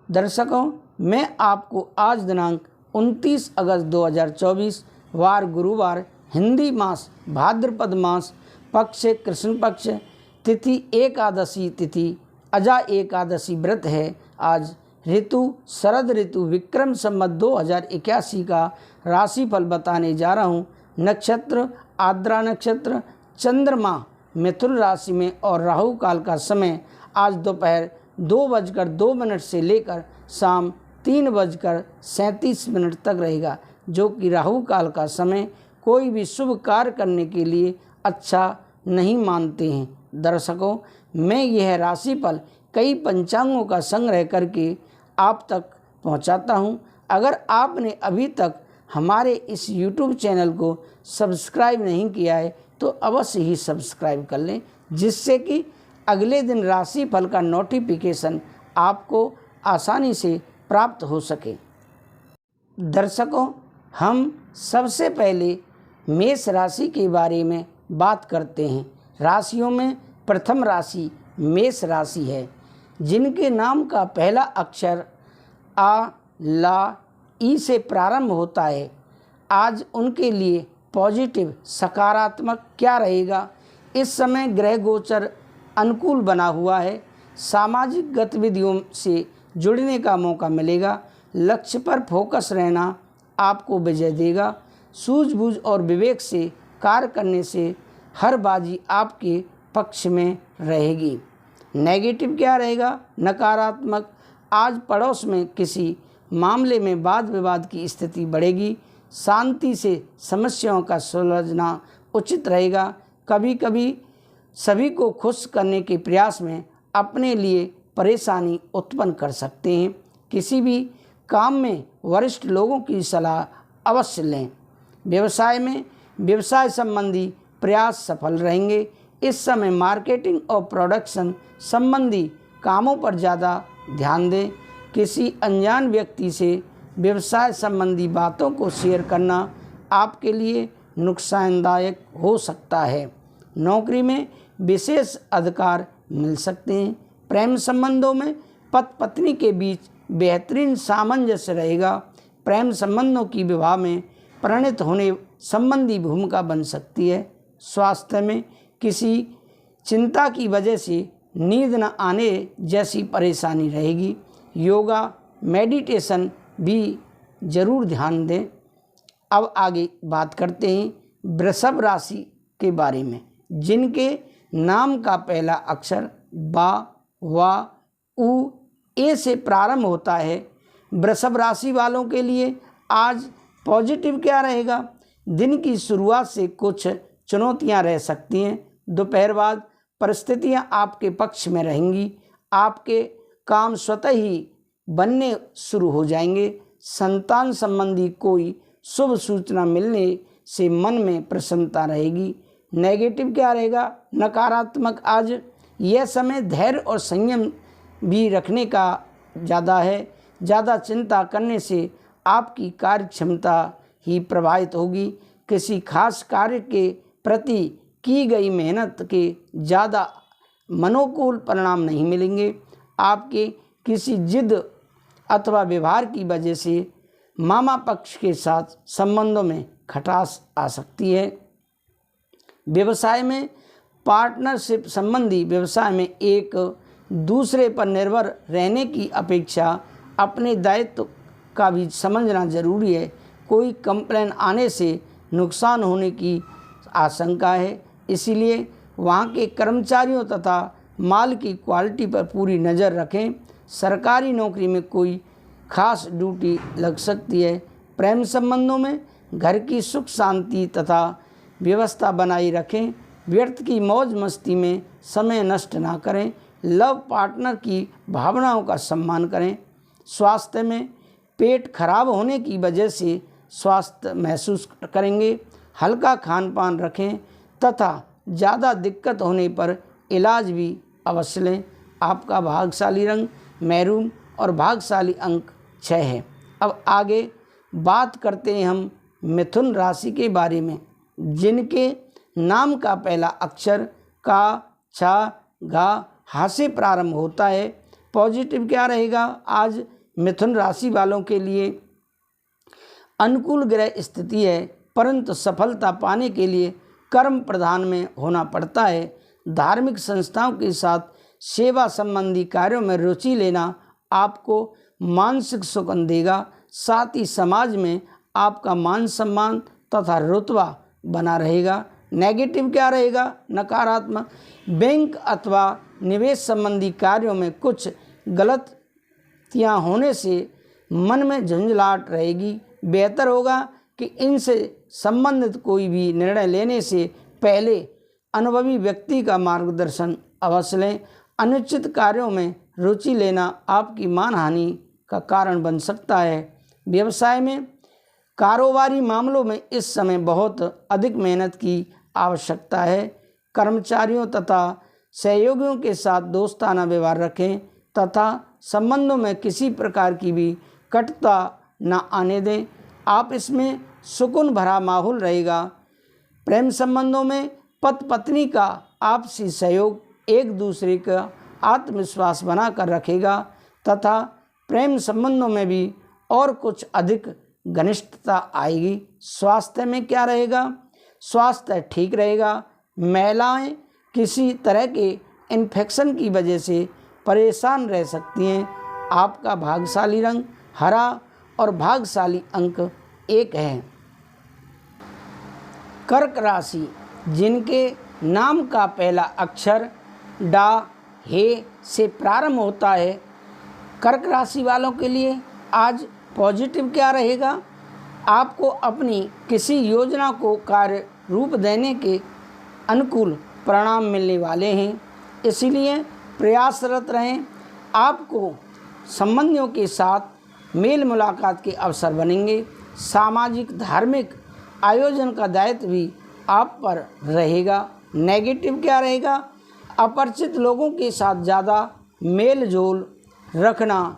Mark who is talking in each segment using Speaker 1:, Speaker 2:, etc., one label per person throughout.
Speaker 1: दर्शकों, मैं आपको आज दिनांक 29 अगस्त 2024 वार गुरुवार, हिंदी मास भाद्रपद मास, पक्ष कृष्ण पक्ष, तिथि एकादशी तिथि, अजा एकादशी व्रत है। आज ऋतु शरद ऋतु विक्रम संवत 2081 का राशिफल बताने जा रहा हूँ। नक्षत्र आद्रा नक्षत्र, चंद्रमा मिथुन राशि में और राहु काल का समय आज दोपहर 2:02 से लेकर शाम 3:37 तक रहेगा, जो कि राहु काल का समय कोई भी शुभ कार्य करने के लिए अच्छा नहीं मानते हैं। दर्शकों, मैं यह राशिफल कई पंचांगों का संग्रह करके आप तक पहुंचाता हूं। अगर आपने अभी तक हमारे इस YouTube चैनल को सब्सक्राइब नहीं किया है तो अवश्य ही सब्सक्राइब कर लें, जिससे कि अगले दिन राशिफल का नोटिफिकेशन आपको आसानी से प्राप्त हो सके। दर्शकों, हम सबसे पहले मेष राशि के बारे में बात करते हैं। राशियों में प्रथम राशि मेष राशि है, जिनके नाम का पहला अक्षर आ, ला, ई से प्रारंभ होता है। आज उनके लिए पॉजिटिव सकारात्मक क्या रहेगा? इस समय ग्रह गोचर अनुकूल बना हुआ है। सामाजिक गतिविधियों से जुड़ने का मौका मिलेगा। लक्ष्य पर फोकस रहना आपको विजय देगा। सूझबूझ और विवेक से कार्य करने से हर बाजी आपके पक्ष में रहेगी। नेगेटिव क्या रहेगा? नकारात्मक, आज पड़ोस में किसी मामले में वाद विवाद की स्थिति बढ़ेगी। शांति से समस्याओं का सुलझना उचित रहेगा। कभी कभी सभी को खुश करने के प्रयास में अपने लिए परेशानी उत्पन्न कर सकते हैं। किसी भी काम में वरिष्ठ लोगों की सलाह अवश्य लें। व्यवसाय में व्यवसाय संबंधी प्रयास सफल रहेंगे। इस समय मार्केटिंग और प्रोडक्शन संबंधी कामों पर ज़्यादा ध्यान दें। किसी अनजान व्यक्ति से व्यवसाय संबंधी बातों को शेयर करना आपके लिए नुकसानदायक हो सकता है। नौकरी में विशेष अधिकार मिल सकते हैं। प्रेम संबंधों में पति पत्नी के बीच बेहतरीन सामंजस्य रहेगा। प्रेम संबंधों की विवाह में परिणत होने संबंधी भूमिका बन सकती है। स्वास्थ्य में किसी चिंता की वजह से नींद न आने जैसी परेशानी रहेगी। योगा मेडिटेशन भी जरूर ध्यान दें। अब आगे बात करते हैं वृषभ राशि के बारे में, जिनके नाम का पहला अक्षर बा, वा, उ, ए से प्रारंभ होता है। वृषभ राशि वालों के लिए आज पॉजिटिव क्या रहेगा? दिन की शुरुआत से कुछ चुनौतियां रह सकती हैं। दोपहर बाद परिस्थितियां आपके पक्ष में रहेंगी। आपके काम स्वतः ही बनने शुरू हो जाएंगे। संतान संबंधी कोई शुभ सूचना मिलने से मन में प्रसन्नता रहेगी। नेगेटिव क्या रहेगा? नकारात्मक, आज यह समय धैर्य और संयम भी रखने का ज़्यादा है। ज़्यादा चिंता करने से आपकी कार्य क्षमता ही प्रभावित होगी। किसी खास कार्य के प्रति की गई मेहनत के ज़्यादा मनोकूल परिणाम नहीं मिलेंगे। आपके किसी जिद अथवा व्यवहार की वजह से मामा पक्ष के साथ संबंधों में खटास आ सकती है। व्यवसाय में पार्टनरशिप संबंधी व्यवसाय में एक दूसरे पर निर्भर रहने की अपेक्षा अपने दायित्व का भी समझना जरूरी है। कोई कंप्लेन आने से नुकसान होने की आशंका है, इसीलिए वहाँ के कर्मचारियों तथा माल की क्वालिटी पर पूरी नज़र रखें। सरकारी नौकरी में कोई खास ड्यूटी लग सकती है। प्रेम संबंधों में घर की सुख शांति तथा व्यवस्था बनाई रखें। व्यर्थ की मौज मस्ती में समय नष्ट ना करें। लव पार्टनर की भावनाओं का सम्मान करें। स्वास्थ्य में पेट खराब होने की वजह से स्वास्थ्य महसूस करेंगे। हल्का खान पान रखें तथा ज़्यादा दिक्कत होने पर इलाज भी अवश्य लें। आपका भाग्यशाली रंग मैरून और भाग्यशाली अंक 6 है। अब आगे बात करते हैं हम मिथुन राशि के बारे में, जिनके नाम का पहला अक्षर का, छा, घा, हा से प्रारंभ होता है। पॉजिटिव क्या रहेगा? आज मिथुन राशि वालों के लिए अनुकूल ग्रह स्थिति है, परंतु सफलता पाने के लिए कर्म प्रधान में होना पड़ता है। धार्मिक संस्थाओं के साथ सेवा संबंधी कार्यों में रुचि लेना आपको मानसिक सुकून देगा। साथ ही समाज में आपका मान सम्मान तथा रुतबा बना रहेगा। नेगेटिव क्या रहेगा? नकारात्मक, बैंक अथवा निवेश संबंधी कार्यों में कुछ गलतियां होने से मन में झंझलाहट रहेगी। बेहतर होगा कि इनसे संबंधित कोई भी निर्णय लेने से पहले अनुभवी व्यक्ति का मार्गदर्शन अवश्य लें। अनुचित कार्यों में रुचि लेना आपकी मानहानि का कारण बन सकता है। व्यवसाय में कारोबारी मामलों में इस समय बहुत अधिक मेहनत की आवश्यकता है। कर्मचारियों तथा सहयोगियों के साथ दोस्ताना व्यवहार रखें तथा संबंधों में किसी प्रकार की भी कटुता न आने दें। आप इसमें सुकून भरा माहौल रहेगा। प्रेम संबंधों में पति पत्नी का आपसी सहयोग एक दूसरे का आत्मविश्वास बनाकर रखेगा तथा प्रेम संबंधों में भी और कुछ अधिक घनिष्ठता आएगी। स्वास्थ्य में क्या रहेगा? स्वास्थ्य ठीक रहेगा। महिलाएं किसी तरह के इन्फेक्शन की वजह से परेशान रह सकती हैं। आपका भाग्यशाली रंग हरा और भाग्यशाली अंक 1 है। कर्क राशि, जिनके नाम का पहला अक्षर डा हे से प्रारंभ होता है, कर्क राशि वालों के लिए आज पॉजिटिव क्या रहेगा? आपको अपनी किसी योजना को कार्य रूप देने के अनुकूल परिणाम मिलने वाले हैं, इसलिए प्रयासरत रहें। आपको संबंधियों के साथ मेल मुलाकात के अवसर बनेंगे। सामाजिक धार्मिक आयोजन का दायित्व भी आप पर रहेगा। नेगेटिव क्या रहेगा? अपरिचित लोगों के साथ ज़्यादा मेल जोल रखना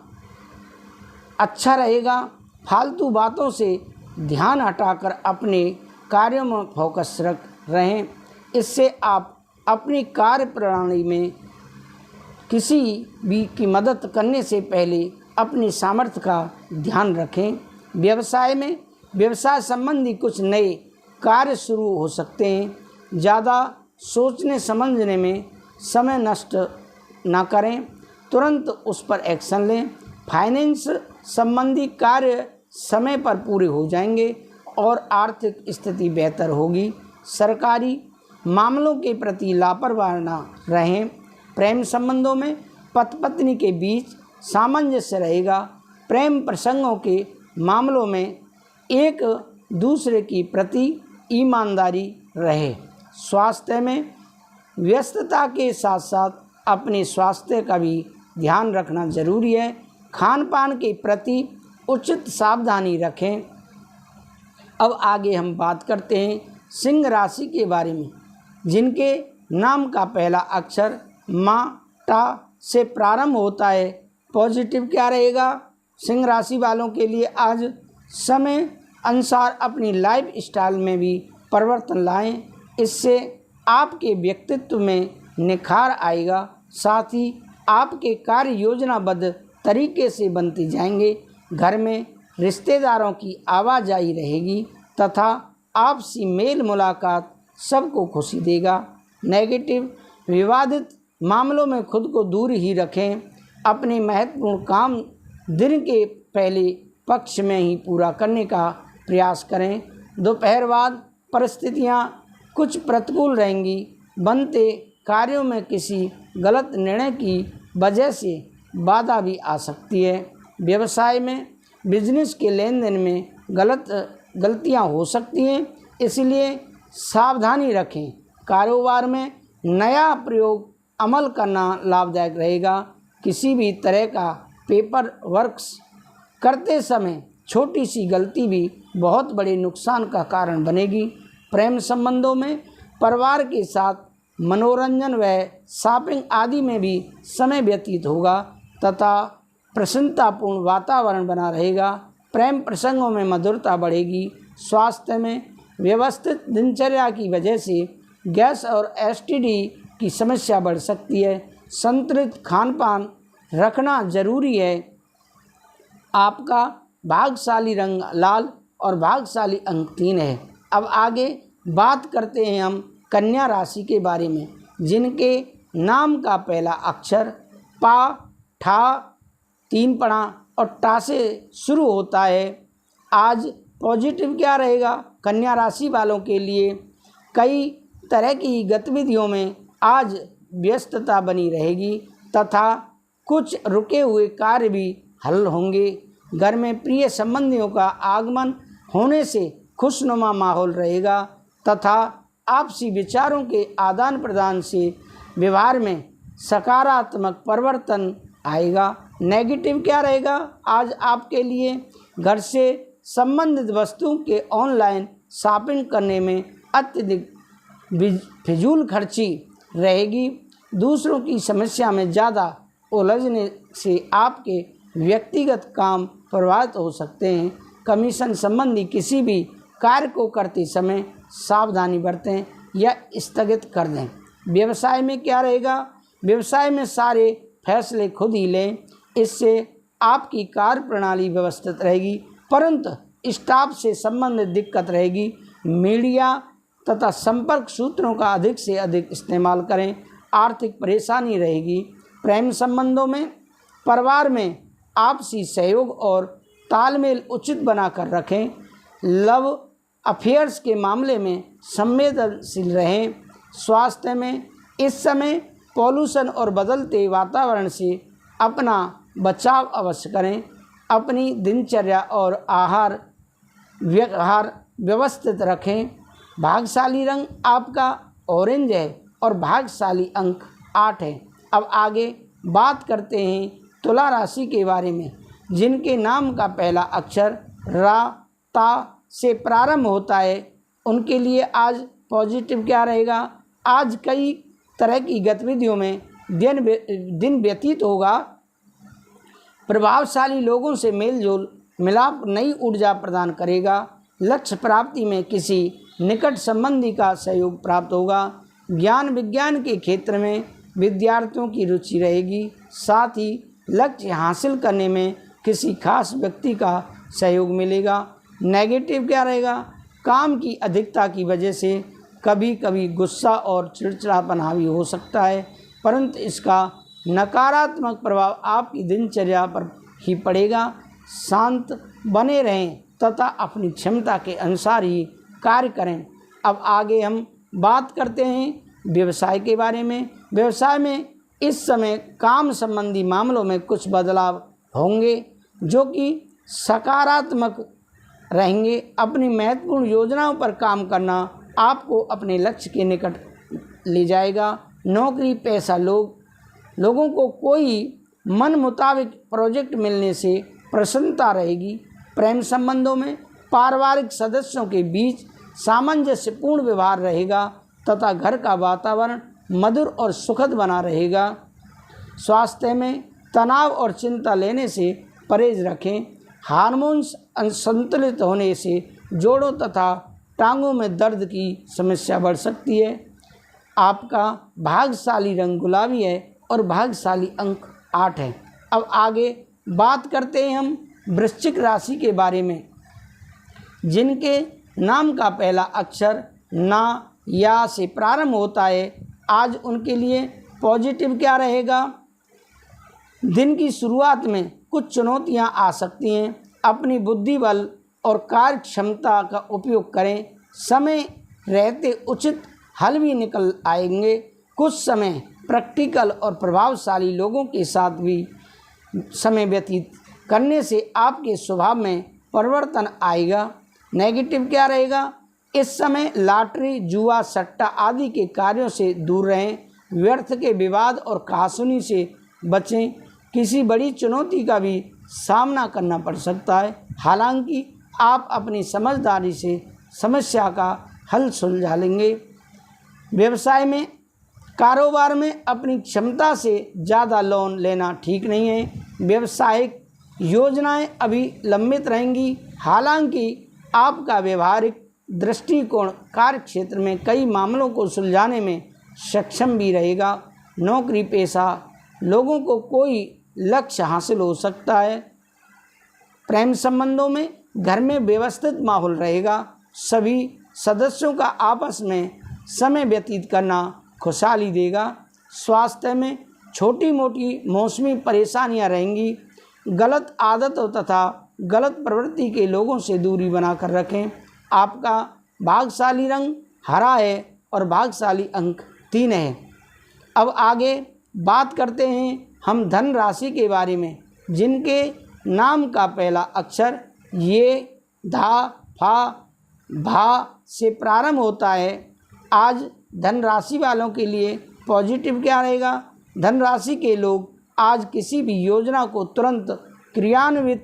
Speaker 1: अच्छा रहेगा। फालतू बातों से ध्यान हटाकर अपने कार्यों में फोकस रहें। इससे आप अपनी कार्य प्रणाली में किसी भी की मदद करने से पहले अपनी सामर्थ्य का ध्यान रखें। व्यवसाय में व्यवसाय संबंधी कुछ नए कार्य शुरू हो सकते हैं। ज़्यादा सोचने समझने में समय नष्ट ना करें, तुरंत उस पर एक्शन लें। फाइनेंस संबंधी कार्य समय पर पूरे हो जाएंगे और आर्थिक स्थिति बेहतर होगी। सरकारी मामलों के प्रति लापरवाह न रहें। प्रेम संबंधों में पति पत्नी के बीच सामंजस्य रहेगा। प्रेम प्रसंगों के मामलों में एक दूसरे की प्रति ईमानदारी रहे। स्वास्थ्य में व्यस्तता के साथ साथ अपने स्वास्थ्य का भी ध्यान रखना जरूरी है। खान पान के प्रति उचित सावधानी रखें। अब आगे हम बात करते हैं सिंह राशि के बारे में, जिनके नाम का पहला अक्षर मा टा से प्रारंभ होता है। पॉजिटिव क्या रहेगा? सिंह राशि वालों के लिए आज समय अनुसार अपनी लाइफ स्टाइल में भी परिवर्तन लाएं। इससे आपके व्यक्तित्व में निखार आएगा। साथ ही आपके कार्य योजनाबद्ध तरीके से बनते जाएंगे। घर में रिश्तेदारों की आवाजाही रहेगी तथा आपसी मेल मुलाकात सबको खुशी देगा। नेगेटिव विवादित मामलों में खुद को दूर ही रखें। अपने महत्वपूर्ण काम दिन के पहले पक्ष में ही पूरा करने का प्रयास करें। दोपहर बाद परिस्थितियां कुछ प्रतिकूल रहेंगी। बनते कार्यों में किसी गलत निर्णय की वजह से बाधा भी आ सकती है। व्यवसाय में बिजनेस के लेन देन में गलतियां हो सकती हैं, इसलिए सावधानी रखें। कारोबार में नया प्रयोग अमल करना लाभदायक रहेगा। किसी भी तरह का पेपर वर्क्स करते समय छोटी सी गलती भी बहुत बड़े नुकसान का कारण बनेगी। प्रेम संबंधों में परिवार के साथ मनोरंजन व शॉपिंग आदि में भी समय व्यतीत होगा तथा प्रसन्नतापूर्ण वातावरण बना रहेगा। प्रेम प्रसंगों में मधुरता बढ़ेगी। स्वास्थ्य में व्यवस्थित दिनचर्या की वजह से गैस और एसटीडी की समस्या बढ़ सकती है। संतुलित खान पान रखना जरूरी है। आपका भाग्यशाली रंग लाल और भाग्यशाली अंक 3 है। अब आगे बात करते हैं हम कन्या राशि के बारे में, जिनके नाम का पहला अक्षर पा, ठा, 3 पणा और टा से शुरू होता है। आज पॉजिटिव क्या रहेगा कन्या राशि वालों के लिए? कई तरह की गतिविधियों में आज व्यस्तता बनी रहेगी तथा कुछ रुके हुए कार्य भी हल होंगे। घर में प्रिय संबंधियों का आगमन होने से खुशनुमा माहौल रहेगा तथा आपसी विचारों के आदान प्रदान से व्यवहार में सकारात्मक परिवर्तन आएगा। नेगेटिव क्या रहेगा आज आपके लिए? घर से संबंधित वस्तुओं के ऑनलाइन शॉपिंग करने में अत्यधिक फिजूल खर्ची रहेगी। दूसरों की समस्या में ज़्यादा उलझने से आपके व्यक्तिगत काम प्रभावित हो सकते हैं। कमीशन संबंधी किसी भी कार्य को करते समय सावधानी बरतें या स्थगित कर दें। व्यवसाय में क्या रहेगा? व्यवसाय में सारे फैसले खुद ही लें, इससे आपकी कार्य प्रणाली व्यवस्थित रहेगी, परंतु स्टाफ से संबंधित दिक्कत रहेगी। मीडिया तथा संपर्क सूत्रों का अधिक से अधिक इस्तेमाल करें, आर्थिक परेशानी रहेगी। प्रेम संबंधों में परिवार में आपसी सहयोग और तालमेल उचित बनाकर रखें। लव अफेयर्स के मामले में संवेदनशील रहें। स्वास्थ्य में इस समय पॉल्यूशन और बदलते वातावरण से अपना बचाव अवश्य करें। अपनी दिनचर्या और आहार व्यवहार व्यवस्थित रखें। भाग्यशाली रंग आपका ऑरेंज है और भाग्यशाली अंक 8 है। अब आगे बात करते हैं तुला राशि के बारे में, जिनके नाम का पहला अक्षर रा, ता से प्रारंभ होता है। उनके लिए आज पॉजिटिव क्या रहेगा? आज कई तरह की गतिविधियों में दिन व्यतीत होगा। प्रभावशाली लोगों से मेलजोल मिलाप नई ऊर्जा प्रदान करेगा। लक्ष्य प्राप्ति में किसी निकट संबंधी का सहयोग प्राप्त होगा। ज्ञान विज्ञान के क्षेत्र में विद्यार्थियों की रुचि रहेगी। साथ ही लक्ष्य हासिल करने में किसी खास व्यक्ति का सहयोग मिलेगा। नेगेटिव क्या रहेगा? काम की अधिकता की वजह से कभी कभी गुस्सा और चिड़चिड़ापन हावी हो सकता है, परंतु इसका नकारात्मक प्रभाव आपकी दिनचर्या पर ही पड़ेगा। शांत बने रहें तथा अपनी क्षमता के अनुसार ही कार्य करें। अब आगे हम बात करते हैं व्यवसाय के बारे में। व्यवसाय में इस समय काम संबंधी मामलों में कुछ बदलाव होंगे जो कि सकारात्मक रहेंगे। अपनी महत्वपूर्ण योजनाओं पर काम करना आपको अपने लक्ष्य के निकट ले जाएगा। नौकरी पेशा लोगों को कोई मन मुताबिक प्रोजेक्ट मिलने से प्रसन्नता रहेगी। प्रेम संबंधों में पारिवारिक सदस्यों के बीच सामंजस्यपूर्ण व्यवहार रहेगा तथा घर का वातावरण मधुर और सुखद बना रहेगा। स्वास्थ्य में तनाव और चिंता लेने से परहेज रखें। हार्मोन्स असंतुलित होने से जोड़ों तथा टांगों में दर्द की समस्या बढ़ सकती है। आपका भाग्यशाली रंग गुलाबी है और भाग्यशाली अंक 8 है। अब आगे बात करते हैं हम वृश्चिक राशि के बारे में, जिनके नाम का पहला अक्षर ना या से प्रारंभ होता है। आज उनके लिए पॉजिटिव क्या रहेगा? दिन की शुरुआत में कुछ चुनौतियां आ सकती हैं। अपनी बुद्धि बल और कार्य क्षमता का उपयोग करें। समय रहते उचित हल भी निकल आएंगे। कुछ समय प्रैक्टिकल और प्रभावशाली लोगों के साथ भी समय व्यतीत करने से आपके स्वभाव में परिवर्तन आएगा। नेगेटिव क्या रहेगा? इस समय लॉटरी, जुआ, सट्टा आदि के कार्यों से दूर रहें। व्यर्थ के विवाद और कहासुनी से बचें। किसी बड़ी चुनौती का भी सामना करना पड़ सकता है, हालांकि आप अपनी समझदारी से समस्या का हल सुलझा लेंगे। व्यवसाय में कारोबार में अपनी क्षमता से ज़्यादा लोन लेना ठीक नहीं है। व्यवसायिक योजनाएं अभी लंबित रहेंगी, हालांकि आपका व्यवहारिक दृष्टिकोण कार्य क्षेत्र में कई मामलों को सुलझाने में सक्षम भी रहेगा। नौकरी पेशा लोगों को कोई लक्ष्य हासिल हो सकता है। प्रेम संबंधों में घर में व्यवस्थित माहौल रहेगा। सभी सदस्यों का आपस में समय व्यतीत करना खुशहाली देगा। स्वास्थ्य में छोटी मोटी मौसमी परेशानियां रहेंगी। गलत आदतों तथा गलत प्रवृत्ति के लोगों से दूरी बनाकर रखें। आपका भाग्यशाली रंग हरा है और भाग्यशाली अंक 3 है। अब आगे बात करते हैं हम धन राशि के बारे में, जिनके नाम का पहला अक्षर ये, धा, फा, भा से प्रारंभ होता है। आज धन राशि वालों के लिए पॉजिटिव क्या रहेगा? धन राशि के लोग आज किसी भी योजना को तुरंत क्रियान्वित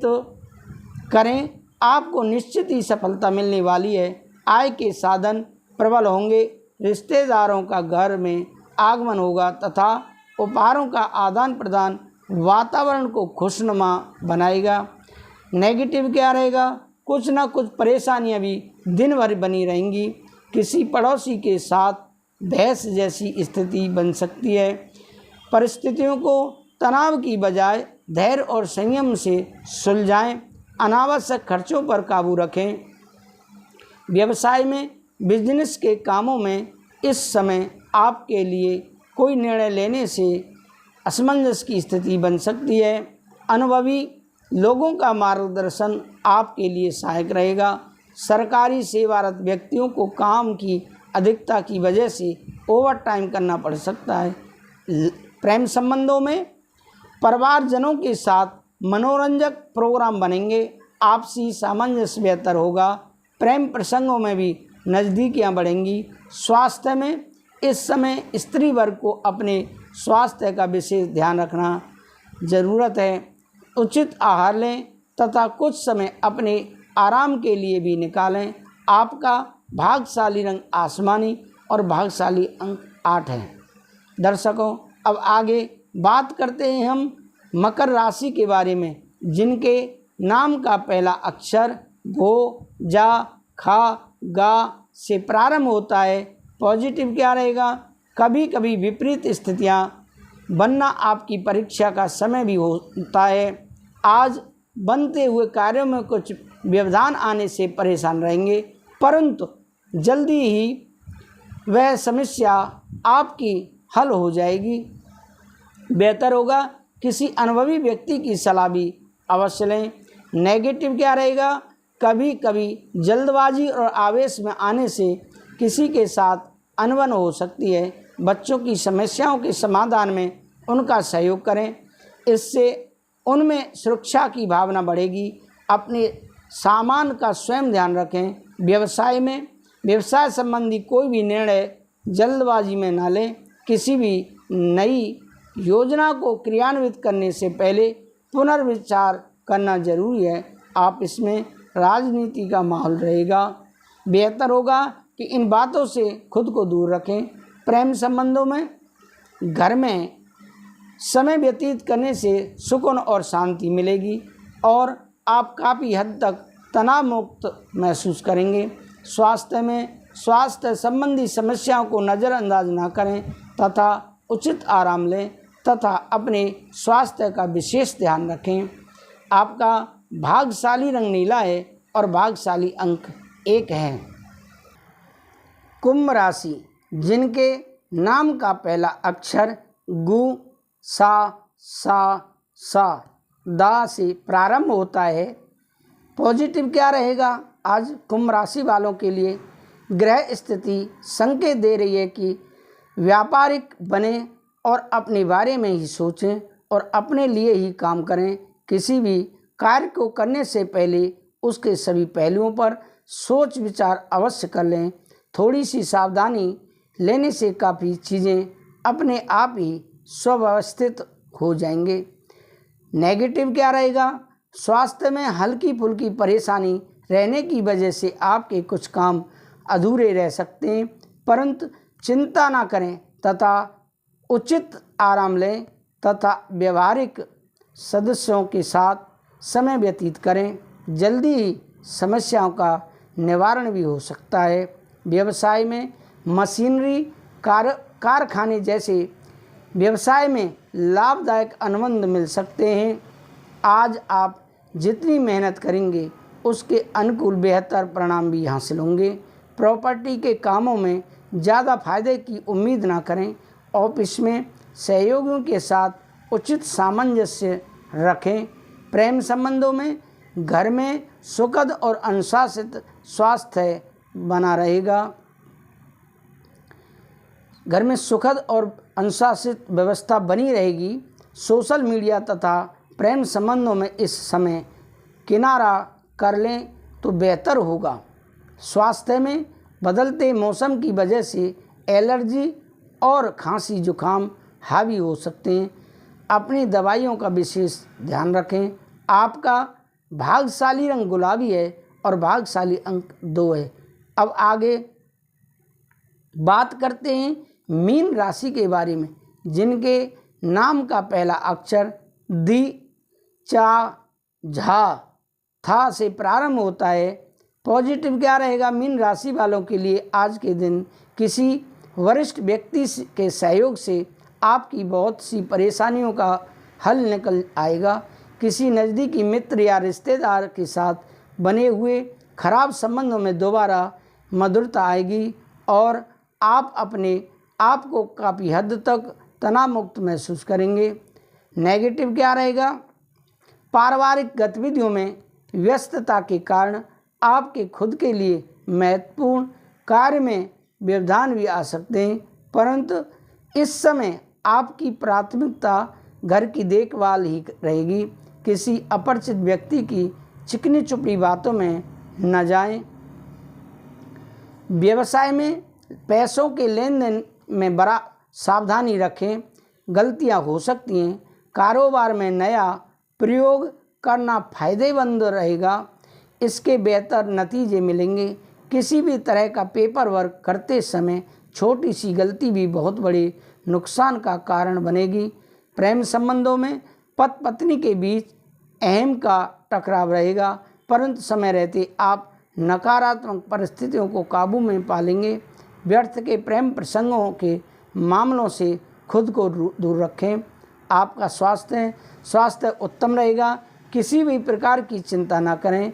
Speaker 1: करें, आपको निश्चित ही सफलता मिलने वाली है। आय के साधन प्रबल होंगे। रिश्तेदारों का घर में आगमन होगा तथा उपहारों का आदान प्रदान वातावरण को खुशनुमा बनाएगा। नेगेटिव क्या रहेगा? कुछ ना कुछ परेशानियां भी दिन भर बनी रहेंगी। किसी पड़ोसी के साथ बहस जैसी स्थिति बन सकती है। परिस्थितियों को तनाव की बजाय धैर्य और संयम से सुलझाएं। अनावश्यक खर्चों पर काबू रखें। व्यवसाय में बिजनेस के कामों में इस समय आपके लिए कोई निर्णय लेने से असमंजस की स्थिति बन सकती है। अनुभवी लोगों का मार्गदर्शन आपके लिए सहायक रहेगा। सरकारी सेवारत व्यक्तियों को काम की अधिकता की वजह से ओवर टाइम करना पड़ सकता है। प्रेम संबंधों में परिवारजनों के साथ मनोरंजक प्रोग्राम बनेंगे। आपसी सामंजस्य बेहतर होगा। प्रेम प्रसंगों में भी नज़दीकियां बढ़ेंगी। स्वास्थ्य में इस समय स्त्री वर्ग को अपने स्वास्थ्य का विशेष ध्यान रखना ज़रूरत है। उचित आहार लें तथा कुछ समय अपने आराम के लिए भी निकालें। आपका भाग्यशाली रंग आसमानी और भाग्यशाली अंक 8 है। दर्शकों, अब आगे बात करते हैं हम मकर राशि के बारे में, जिनके नाम का पहला अक्षर गो, जा, खा, गा से प्रारंभ होता है। पॉजिटिव क्या रहेगा? कभी कभी विपरीत स्थितियां बनना आपकी परीक्षा का समय भी होता है। आज बनते हुए कार्यों में कुछ व्यवधान आने से परेशान रहेंगे, परंतु जल्दी ही वह समस्या आपकी हल हो जाएगी। बेहतर होगा किसी अनुभवी व्यक्ति की सलाह भी अवश्य लें। नेगेटिव क्या रहेगा? कभी कभी जल्दबाजी और आवेश में आने से किसी के साथ अनबन हो सकती है। बच्चों की समस्याओं के समाधान में उनका सहयोग करें, इससे उनमें सुरक्षा की भावना बढ़ेगी। अपने सामान का स्वयं ध्यान रखें। व्यवसाय में व्यवसाय संबंधी कोई भी निर्णय जल्दबाजी में न लें। किसी भी नई योजना को क्रियान्वित करने से पहले पुनर्विचार करना जरूरी है। आप इसमें राजनीति का माहौल रहेगा। बेहतर होगा कि इन बातों से खुद को दूर रखें। प्रेम संबंधों में घर में समय व्यतीत करने से सुकून और शांति मिलेगी और आप काफ़ी हद तक तनाव मुक्त महसूस करेंगे। स्वास्थ्य में स्वास्थ्य संबंधी समस्याओं को नज़रअंदाज न करें तथा उचित आराम लें तथा अपने स्वास्थ्य का विशेष ध्यान रखें। आपका भाग्यशाली रंग नीला है और भाग्यशाली अंक 1 है। कुंभ राशि, जिनके नाम का पहला अक्षर गु, सा, दा से प्रारंभ होता है। पॉजिटिव क्या रहेगा? आज कुंभ राशि वालों के लिए ग्रह स्थिति संकेत दे रही है कि व्यापारिक बने और अपने बारे में ही सोचें और अपने लिए ही काम करें। किसी भी कार्य को करने से पहले उसके सभी पहलुओं पर सोच विचार अवश्य कर लें। थोड़ी सी सावधानी लेने से काफ़ी चीज़ें अपने आप ही स्वव्यवस्थित हो जाएंगे। नेगेटिव क्या रहेगा? स्वास्थ्य में हल्की फुल्की परेशानी रहने की वजह से आपके कुछ काम अधूरे रह सकते हैं, परंतु चिंता ना करें तथा उचित आराम लें तथा व्यवहारिक सदस्यों के साथ समय व्यतीत करें। जल्दी ही समस्याओं का निवारण भी हो सकता है। व्यवसाय में मशीनरी कारखाने जैसे व्यवसाय में लाभदायक अनुबंध मिल सकते हैं। आज आप जितनी मेहनत करेंगे उसके अनुकूल बेहतर परिणाम भी हासिल होंगे। प्रॉपर्टी के कामों में ज़्यादा फायदे की उम्मीद ना करें। ऑफिस में सहयोगियों के साथ उचित सामंजस्य रखें। प्रेम संबंधों में घर में सुखद और अनुशासित स्वास्थ्य बना रहेगा। घर में सुखद और अनुशासित व्यवस्था बनी रहेगी। सोशल मीडिया तथा प्रेम संबंधों में इस समय किनारा कर लें तो बेहतर होगा। स्वास्थ्य में बदलते मौसम की वजह से एलर्जी और खांसी जुकाम हावी हो सकते हैं। अपनी दवाइयों का विशेष ध्यान रखें। आपका भाग्यशाली रंग गुलाबी है और भाग्यशाली अंक 2 है। अब आगे बात करते हैं मीन राशि के बारे में, जिनके नाम का पहला अक्षर दी, चा, झा, था से प्रारंभ होता है। पॉजिटिव क्या रहेगा मीन राशि वालों के लिए? आज के दिन किसी वरिष्ठ व्यक्ति के सहयोग से आपकी बहुत सी परेशानियों का हल निकल आएगा। किसी नज़दीकी मित्र या रिश्तेदार के साथ बने हुए खराब संबंधों में दोबारा मधुरता आएगी और आप अपने आप को काफ़ी हद तक तनाव मुक्त महसूस करेंगे। नेगेटिव क्या रहेगा? पारिवारिक गतिविधियों में व्यस्तता के कारण आपके खुद के लिए महत्वपूर्ण कार्य में व्यवधान भी आ सकते हैं, परंतु इस समय आपकी प्राथमिकता घर की देखभाल ही रहेगी। किसी अपरिचित व्यक्ति की चिकनी चुपड़ी बातों में न जाएं। व्यवसाय में पैसों के लेन देन में बड़ा सावधानी रखें, गलतियां हो सकती हैं। कारोबार में नया प्रयोग करना फायदेमंद रहेगा, इसके बेहतर नतीजे मिलेंगे। किसी भी तरह का पेपर वर्क करते समय छोटी सी गलती भी बहुत बड़े नुकसान का कारण बनेगी। प्रेम संबंधों में पति पत्नी के बीच अहम का टकराव रहेगा, परंतु समय रहते आप नकारात्मक परिस्थितियों को काबू में पा लेंगे। व्यर्थ के प्रेम प्रसंगों के मामलों से खुद को दूर रखें। आपका स्वास्थ्य उत्तम रहेगा। किसी भी प्रकार की चिंता ना करें।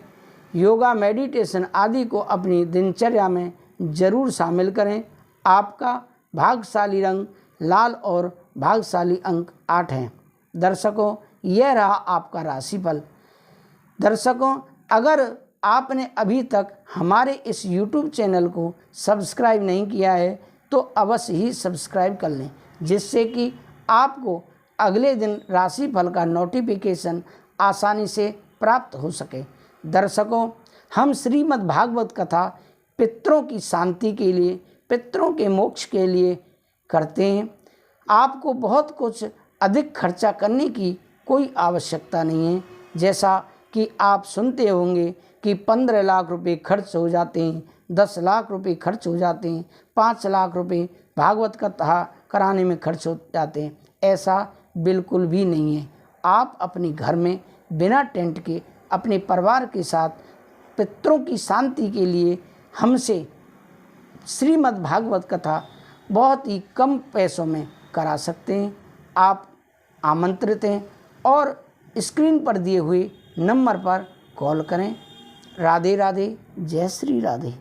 Speaker 1: योगा, मेडिटेशन आदि को अपनी दिनचर्या में जरूर शामिल करें। आपका भाग्यशाली रंग लाल और भाग्यशाली अंक 8 हैं। दर्शकों, यह रहा आपका राशिफल। दर्शकों, अगर आपने अभी तक हमारे इस YouTube चैनल को सब्सक्राइब नहीं किया है तो अवश्य ही सब्सक्राइब कर लें, जिससे कि आपको अगले दिन राशिफल का नोटिफिकेशन आसानी से प्राप्त हो सके। दर्शकों, हम श्रीमद् भागवत कथा पितरों की शांति के लिए, पितरों के मोक्ष के लिए करते हैं। आपको बहुत कुछ अधिक खर्चा करने की कोई आवश्यकता नहीं है। जैसा कि आप सुनते होंगे कि 15 लाख रुपए खर्च हो जाते हैं, 10 लाख रुपए खर्च हो जाते हैं, 5 लाख रुपए भागवत कथा कराने में खर्च हो जाते हैं। ऐसा बिल्कुल भी नहीं है। आप अपने घर में बिना टेंट के अपने परिवार के साथ पितरों की शांति के लिए हमसे श्रीमद् भागवत कथा बहुत ही कम पैसों में करा सकते हैं। आप आमंत्रित हैं और स्क्रीन पर दिए हुए नंबर पर कॉल करें। राधे राधे, जय श्री राधे।